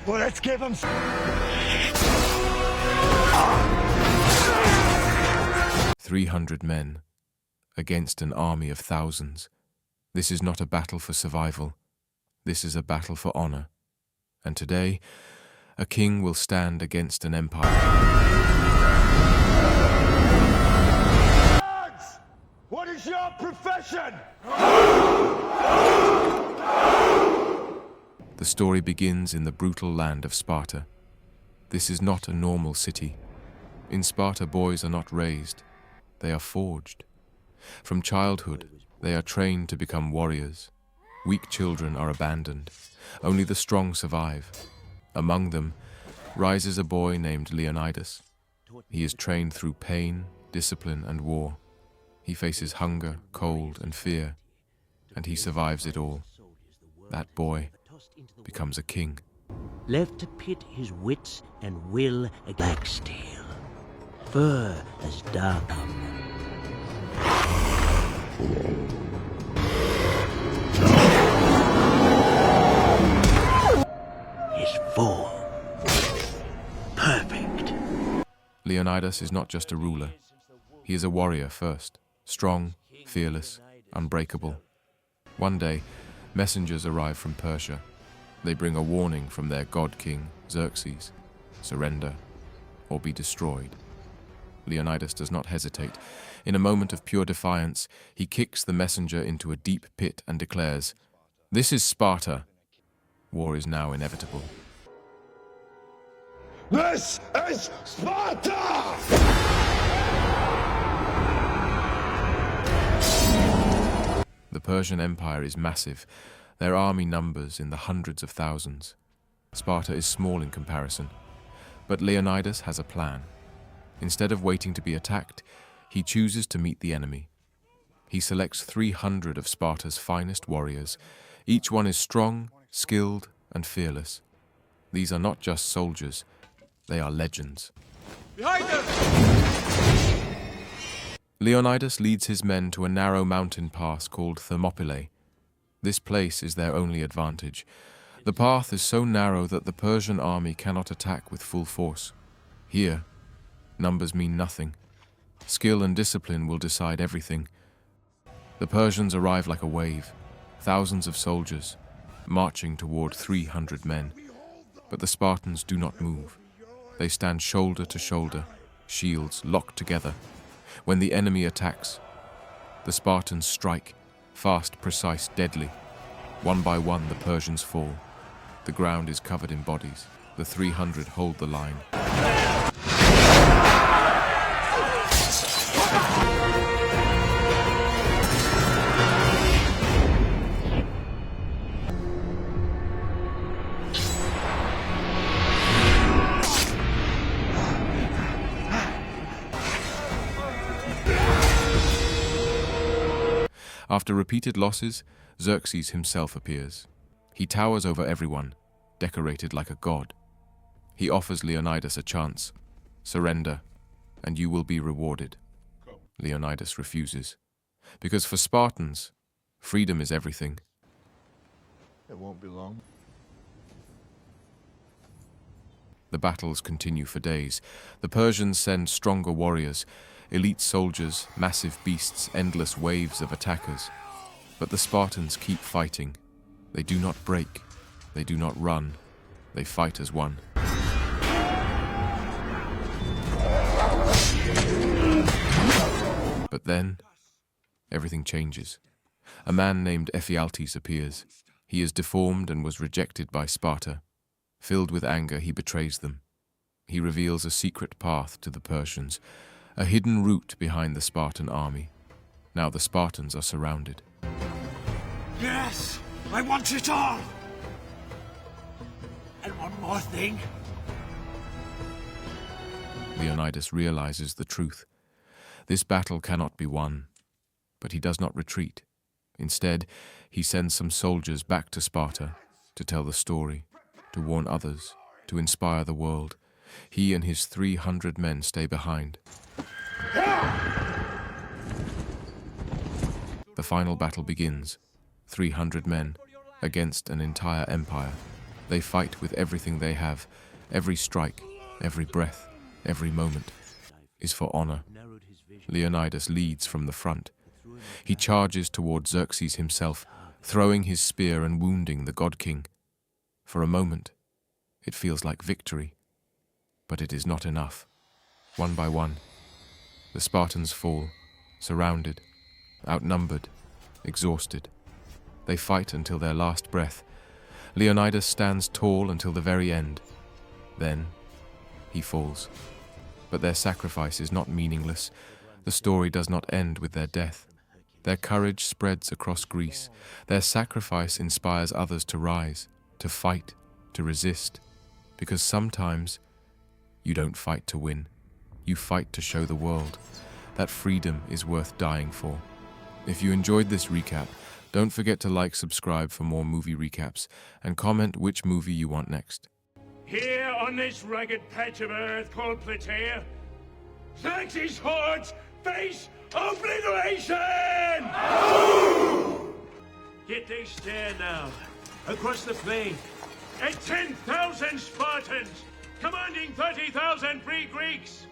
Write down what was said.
Well, let's give him 300 men against an army of thousands. This is not a battle for survival. This is a battle for honor. And today, a king will stand against an empire. What is your profession? The story begins in the brutal land of Sparta. This is not a normal city. In Sparta, boys are not raised, they are forged. From childhood, they are trained to become warriors. Weak children are abandoned. Only the strong survive. Among them rises a boy named Leonidas. He is trained through pain, discipline, and war. He faces hunger, cold, and fear, and he survives it all. That boy becomes a king. Left to pit his wits and will against black steel, fur as dark. His form, perfect. Leonidas is not just a ruler. He is a warrior first, strong, fearless, unbreakable. One day, messengers arrive from Persia. They bring a warning from their god-king, Xerxes: surrender or be destroyed. Leonidas does not hesitate. In a moment of pure defiance, he kicks the messenger into a deep pit and declares, "This is Sparta. War is now inevitable." This is Sparta! The Persian Empire is massive. Their army numbers in the hundreds of thousands. Sparta is small in comparison. But Leonidas has a plan. Instead of waiting to be attacked, he chooses to meet the enemy. He selects 300 of Sparta's finest warriors. Each one is strong, skilled, and fearless. These are not just soldiers, they are legends. Behind us! Leonidas leads his men to a narrow mountain pass called Thermopylae. This place is their only advantage. The path is so narrow that the Persian army cannot attack with full force. Here, numbers mean nothing. Skill and discipline will decide everything. The Persians arrive like a wave, thousands of soldiers, marching toward 300 men. But the Spartans do not move. They stand shoulder to shoulder, shields locked together. When the enemy attacks, the Spartans strike, fast, precise, deadly. One by one, the Persians fall. The ground is covered in bodies. The 300 hold the line. After repeated losses, Xerxes himself appears. He towers over everyone, decorated like a god. He offers Leonidas a chance. Surrender, and you will be rewarded. Leonidas refuses. Because for Spartans, freedom is everything. It won't be long. The battles continue for days. The Persians send stronger warriors, elite soldiers, massive beasts, endless waves of attackers. But the Spartans keep fighting. They do not break. They do not run. They fight as one. But then, everything changes. A man named Ephialtes appears. He is deformed and was rejected by Sparta. Filled with anger, he betrays them. He reveals a secret path to the Persians, a hidden route behind the Spartan army. Now the Spartans are surrounded. Yes! I want it all! And one more thing. Leonidas realizes the truth. This battle cannot be won. But he does not retreat. Instead, he sends some soldiers back to Sparta to tell the story, to warn others, to inspire the world. He and his 300 men stay behind. The final battle begins. 300 men against an entire empire. They fight with everything they have. Every strike, every breath, every moment is for honor. Leonidas leads from the front. He charges toward Xerxes himself, throwing his spear and wounding the god-king. For a moment, it feels like victory, but it is not enough. One by one, the Spartans fall, surrounded, outnumbered, exhausted. They fight until their last breath. Leonidas stands tall until the very end. Then, he falls. But their sacrifice is not meaningless. The story does not end with their death. Their courage spreads across Greece. Their sacrifice inspires others to rise, to fight, to resist. Because sometimes, you don't fight to win. You fight to show the world that freedom is worth dying for. If you enjoyed this recap, don't forget to like, subscribe for more movie recaps, and comment which movie you want next. Here on this rugged patch of earth called Plataea, Xerxes' hordes face obliteration! Yet they stand now, across the plain, at 10,000 Spartans, commanding 30,000 free Greeks.